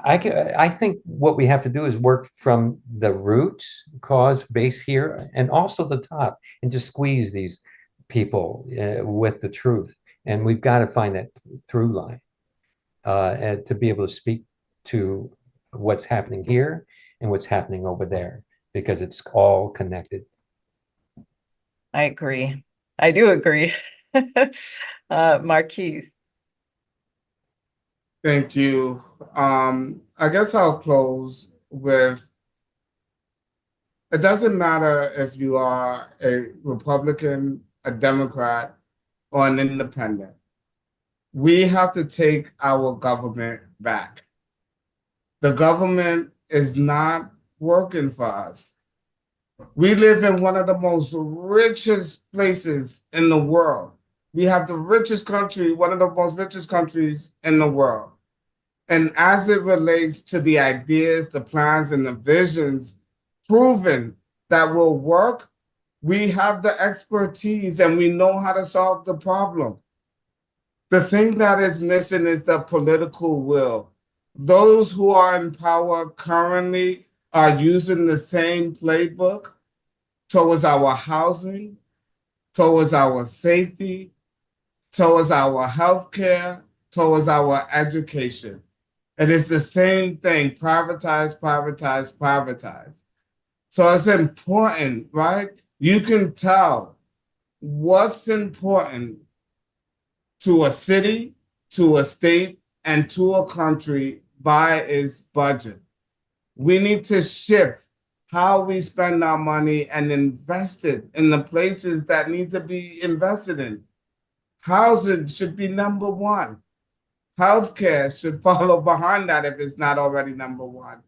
I think what we have to do is work from the root cause base here and also the top, and just squeeze these people with the truth. And we've got to find that through line and to be able to speak to what's happening here and what's happening over there, because it's all connected. I agree. I do agree. Marquise. Thank you. I guess I'll close with, it doesn't matter if you are a Republican, a Democrat, or an independent. We have to take our government back. The government is not working for us. We live in one of the most richest places in the world. We have the richest country, one of the most richest countries in the world. And as it relates to the ideas, the plans, and the visions proven that will work, we have the expertise and we know how to solve the problem. The thing that is missing is the political will. Those who are in power currently are using the same playbook towards our housing, towards our safety, towards our healthcare, towards our education. It is the same thing: privatize, privatize, privatize. So it's important, right? You can tell what's important to a city, to a state, and to a country by its budget. We need to shift how we spend our money and invest it in the places that need to be invested in. Housing should be number one. Healthcare should follow behind that if it's not already number one.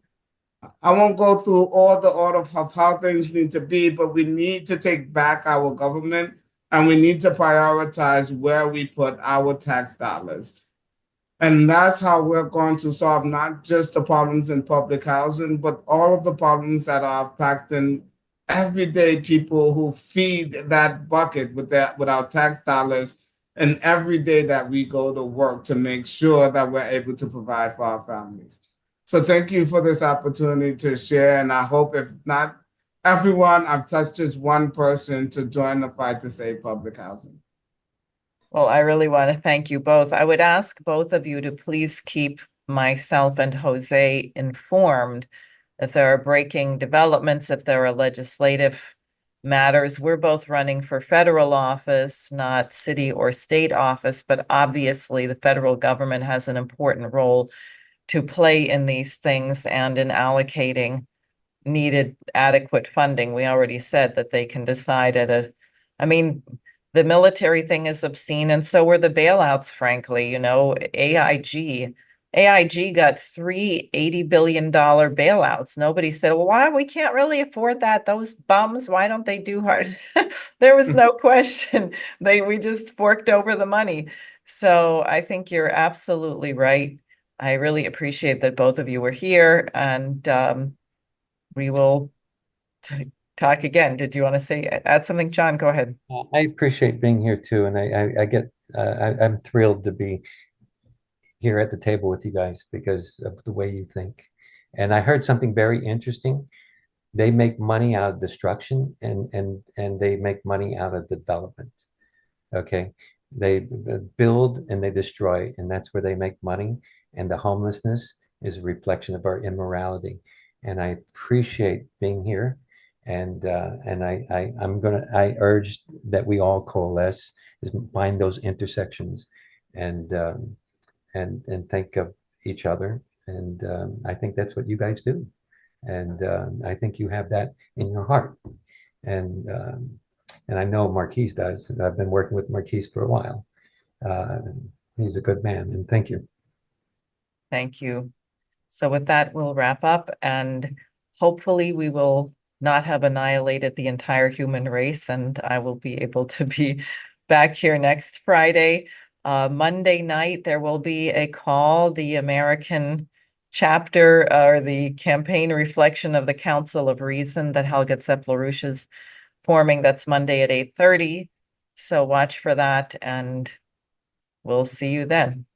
I won't go through all the order of how things need to be, but we need to take back our government and we need to prioritize where we put our tax dollars. And that's how we're going to solve not just the problems in public housing, but all of the problems that are impacting everyday people who feed that bucket with our tax dollars and every day that we go to work to make sure that we're able to provide for our families. So thank you for this opportunity to share. And I hope if not everyone, I've touched just one person to join the fight to save public housing. Well, I really want to thank you both. I would ask both of you to please keep myself and Jose informed if there are breaking developments, if there are legislative matters. We're both running for federal office, not city or state office, but obviously the federal government has an important role to play in these things and in allocating needed adequate funding. We already said that they can decide I mean, the military thing is obscene, and so were the bailouts, frankly. AIG got three $80 billion bailouts. Nobody said, well, why we can't really afford that? Those bums, why don't they do hard? There was no question. We just forked over the money. So I think you're absolutely right. I really appreciate that both of you were here, and we will talk again. Did you want to add something, John? Go ahead. I appreciate being here too, and I'm thrilled to be here at the table with you guys because of the way you think. And I heard something very interesting. They make money out of destruction and they make money out of development. Okay. They build and they destroy, and that's where they make money. And the homelessness is a reflection of our immorality. And I appreciate being here. And I urge that we all coalesce, is find those intersections and and think of each other. And I think that's what you guys do. And I think you have that in your heart. And and I know Marquise does. I've been working with Marquise for a while. Uh, he's a good man, and thank you. Thank you. So with that, we'll wrap up, and hopefully we will not have annihilated the entire human race, and I will be able to be back here next Friday. Monday night, there will be a call, the American chapter or the campaign reflection of the Council of Reason that Helga Zepp-LaRouche is forming. That's Monday at 8:30. So watch for that, and we'll see you then.